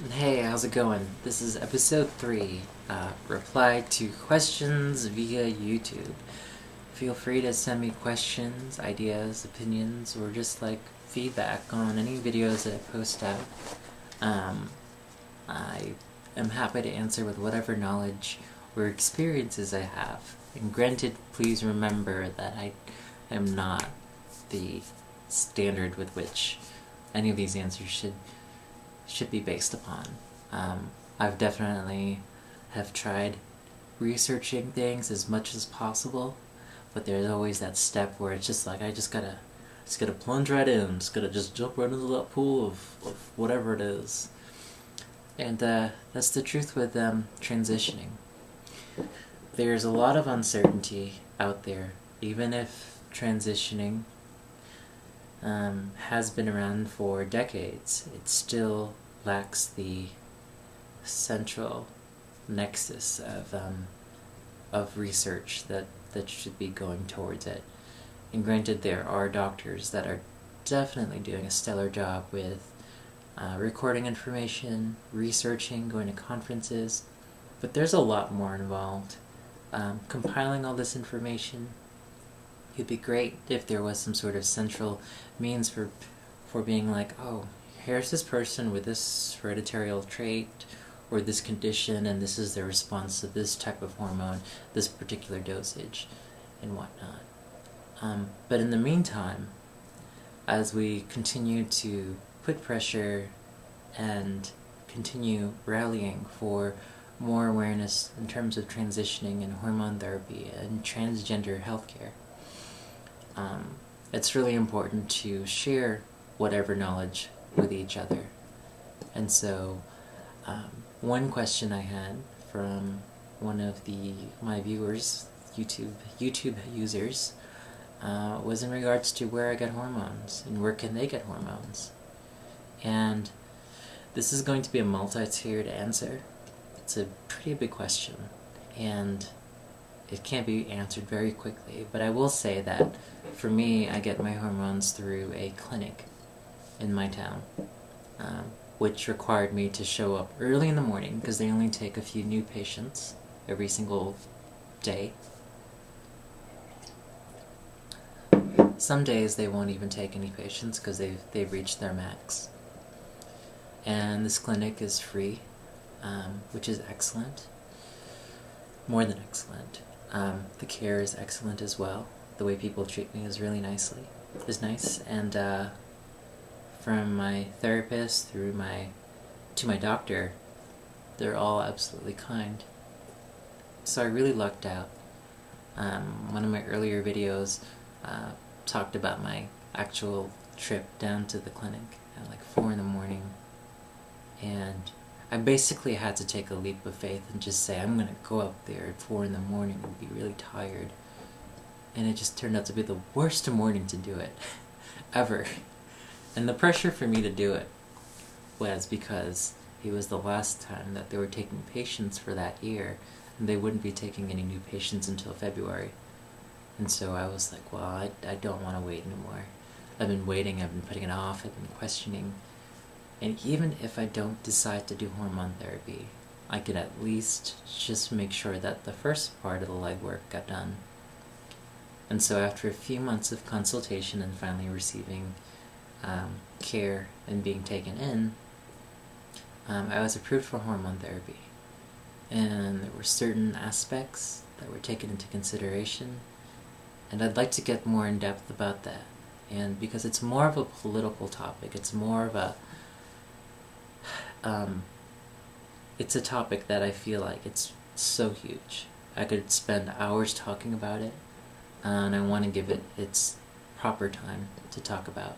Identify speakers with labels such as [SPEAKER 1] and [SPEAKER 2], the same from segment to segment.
[SPEAKER 1] Hey, how's it going? This is episode 3, reply to questions via YouTube. Feel free to send me questions, ideas, opinions, or just like feedback on any videos that I post out. I am happy to answer with whatever knowledge or experiences I have. And granted, please remember that I am not the standard with which any of these answers should be based upon. I've definitely have tried researching things as much as possible, but there's always that step where it's just like I just gotta plunge right in, just jump right into that pool of whatever it is. And that's the truth with transitioning. There's a lot of uncertainty out there, even if transitioning has been around for decades. It still lacks the central nexus of research that should be going towards it. And granted, there are doctors that are definitely doing a stellar job with recording information, researching, going to conferences, but there's a lot more involved. Compiling all this information, it'd be great if there was some sort of central means for being like, oh, here's this person with this hereditary trait or this condition, and this is their response to this type of hormone, this particular dosage, and whatnot. But in the meantime, as we continue to put pressure and continue rallying for more awareness in terms of transitioning and hormone therapy and transgender healthcare, it's really important to share whatever knowledge with each other. And so, one question I had from one of my viewers, YouTube users, was in regards to where I get hormones and where can they get hormones. And this is going to be a multi-tiered answer. It's a pretty big question, and it can't be answered very quickly, but I will say that for me, I get my hormones through a clinic in my town, which required me to show up early in the morning because they only take a few new patients every single day. Some days they won't even take any patients because they've reached their max. And this clinic is free, which is excellent. More than excellent. The care is excellent as well. The way people treat me is nice. And from my therapist to my doctor, they're all absolutely kind. So I really lucked out. One of my earlier videos talked about my actual trip down to the clinic at like 4 in the morning, and I basically had to take a leap of faith and just say, I'm gonna go up there at 4 in the morning and be really tired. And it just turned out to be the worst morning to do it, ever. And the pressure for me to do it was because it was the last time that they were taking patients for that year, and they wouldn't be taking any new patients until February. And so I was like, well, I don't want to wait anymore. I've been waiting, I've been putting it off, I've been questioning. And even if I don't decide to do hormone therapy, I could at least just make sure that the first part of the legwork got done. And so after a few months of consultation and finally receiving care and being taken in, I was approved for hormone therapy. And there were certain aspects that were taken into consideration, and I'd like to get more in depth about that. And because it's more of a political topic, it's more of a it's a topic that I feel like it's so huge. I could spend hours talking about it, and I want to give it its proper time to talk about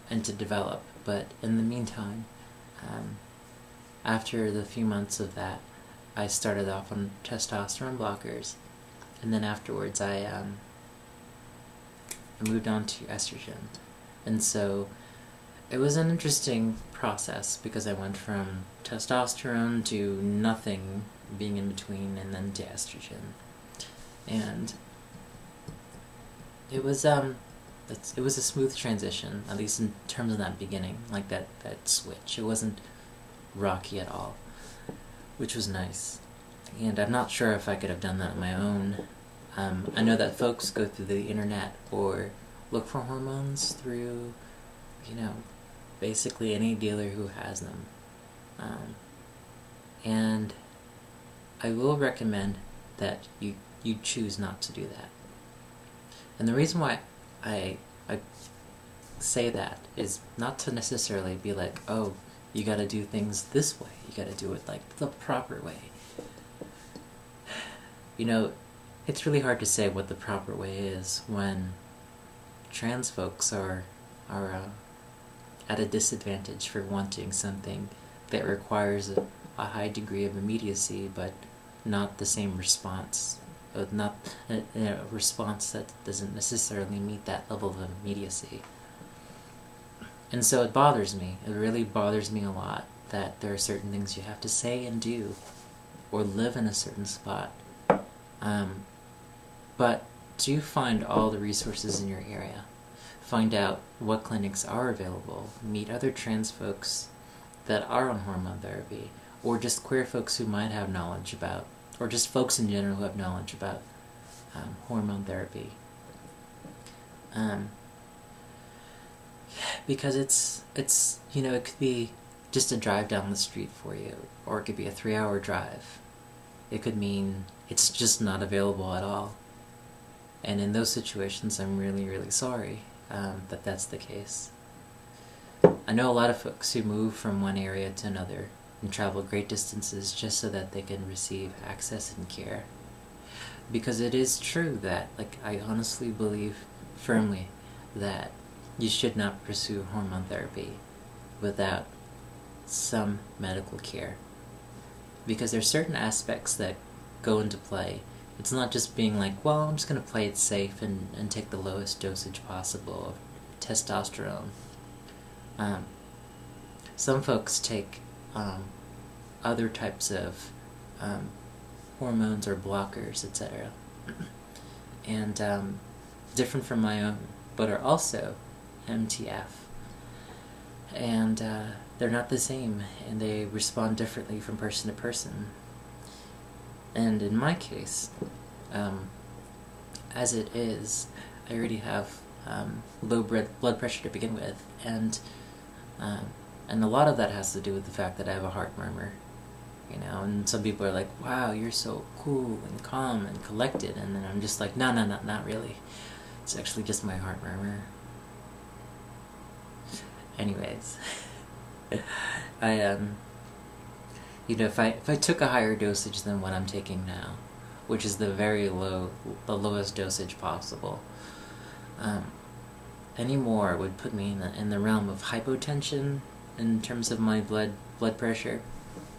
[SPEAKER 1] and to develop. But in the meantime, after the few months of that, I started off on testosterone blockers, and then afterwards I moved on to estrogen. And so it was an interesting process because I went from testosterone to nothing, being in between, and then to estrogen. And it was a smooth transition, at least in terms of that beginning, like that switch. It wasn't rocky at all, which was nice. And I'm not sure if I could have done that on my own. I know that folks go through the internet or look for hormones through, basically any dealer who has them. And I will recommend that you choose not to do that. And the reason why I say that is not to necessarily be like, oh, you gotta do things this way, you gotta do it like the proper way. It's really hard to say what the proper way is when trans folks are at a disadvantage for wanting something that requires a high degree of immediacy, but not the same response, not a response that doesn't necessarily meet that level of immediacy. And so it bothers me. It really bothers me a lot that there are certain things you have to say and do, or live in a certain spot. But do find all the resources in your area. Find out what clinics are available. Meet other trans folks that are on hormone therapy, or just queer folks who might have knowledge about, or just folks in general who have knowledge about hormone therapy. Because it's it could be just a drive down the street for you, or it could be a 3-hour drive. It could mean it's just not available at all. And in those situations, I'm really, really sorry that that's the case. I know a lot of folks who move from one area to another and travel great distances just so that they can receive access and care. Because it is true that, I honestly believe firmly that you should not pursue hormone therapy without some medical care. Because there's certain aspects that go into play. It's not just being like, well, I'm just going to play it safe and take the lowest dosage possible of testosterone. Some folks take other types of hormones or blockers, etc. And different from my own, but are also MTF. And they're not the same, and they respond differently from person to person. And in my case, as it is, I already have low blood pressure to begin with, and a lot of that has to do with the fact that I have a heart murmur, and some people are like, wow, you're so cool and calm and collected, and then I'm just like, no, not really. It's actually just my heart murmur. Anyways, if I took a higher dosage than what I'm taking now, which is the lowest dosage possible, any more would put me in the realm of hypotension in terms of my blood pressure.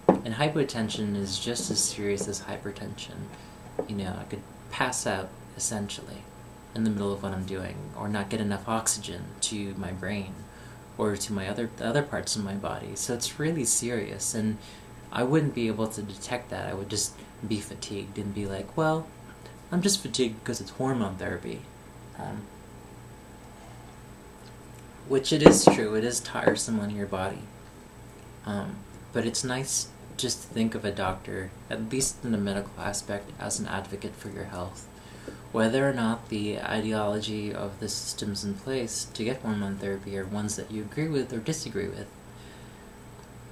[SPEAKER 1] And hypotension is just as serious as hypertension. I could pass out, essentially, in the middle of what I'm doing, or not get enough oxygen to my brain, or to my other parts of my body. So it's really serious, and I wouldn't be able to detect that. I would just be fatigued and be like, well, I'm just fatigued because it's hormone therapy. Which it is true, it is tiresome on your body. But it's nice just to think of a doctor, at least in the medical aspect, as an advocate for your health. Whether or not the ideology of the systems in place to get hormone therapy are ones that you agree with or disagree with,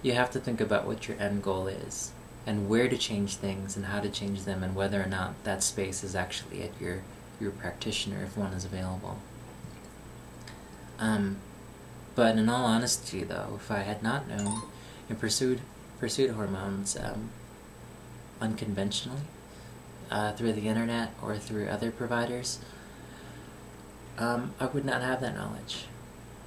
[SPEAKER 1] you have to think about what your end goal is, and where to change things, and how to change them, and whether or not that space is actually at your practitioner, if one is available. But in all honesty, though, if I had not known and pursued hormones unconventionally, through the internet or through other providers, I would not have that knowledge.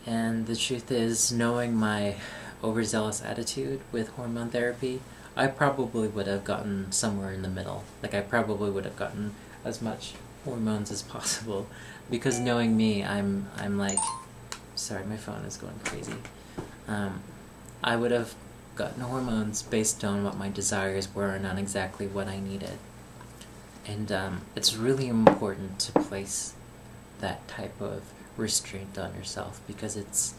[SPEAKER 1] And the truth is, knowing my overzealous attitude with hormone therapy, I probably would have gotten somewhere in the middle. I probably would have gotten as much hormones as possible, because knowing me, I'm like, sorry, my phone is going crazy. I would have gotten hormones based on what my desires were and not exactly what I needed. And it's really important to place that type of restraint on yourself, because it's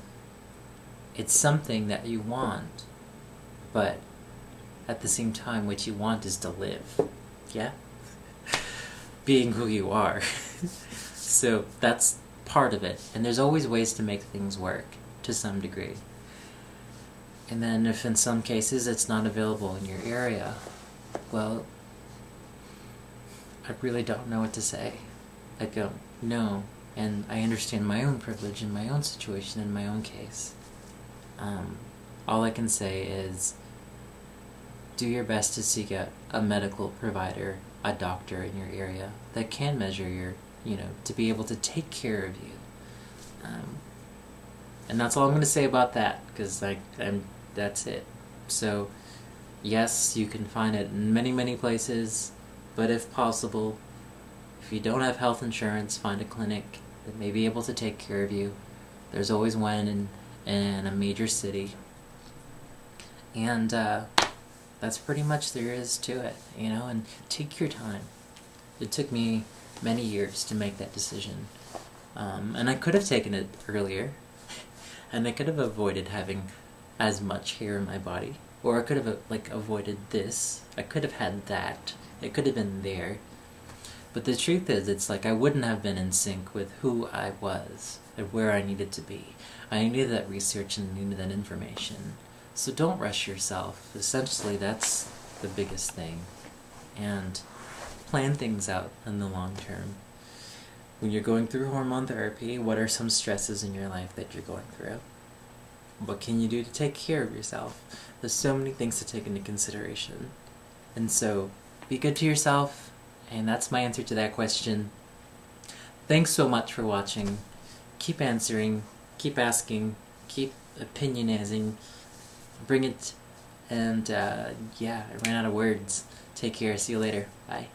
[SPEAKER 1] something that you want, but at the same time, what you want is to live. Yeah? Being who you are. So that's part of it. And there's always ways to make things work, to some degree. And then if in some cases it's not available in your area, well, I really don't know what to say. I don't know. And I understand my own privilege in my own situation, in my own case. All I can say is do your best to seek out a medical provider, a doctor in your area that can measure your, to be able to take care of you. And that's all I'm going to say about that, because that's it. So, yes, you can find it in many, many places, but if possible, if you don't have health insurance, find a clinic that may be able to take care of you. There's always one in a major city. And that's pretty much there is to it, and take your time. It took me many years to make that decision. And I could have taken it earlier, and I could have avoided having as much hair in my body, or I could have avoided this. I could have had that. It could have been there. But the truth is, it's I wouldn't have been in sync with who I was and where I needed to be. I needed that research and needed that information. So don't rush yourself. Essentially, that's the biggest thing. And plan things out in the long term. When you're going through hormone therapy, what are some stresses in your life that you're going through? What can you do to take care of yourself? There's so many things to take into consideration. And so, be good to yourself, and that's my answer to that question. Thanks so much for watching. Keep answering, keep asking, keep opinionizing. Bring it, and yeah, I ran out of words. Take care, see you later, bye.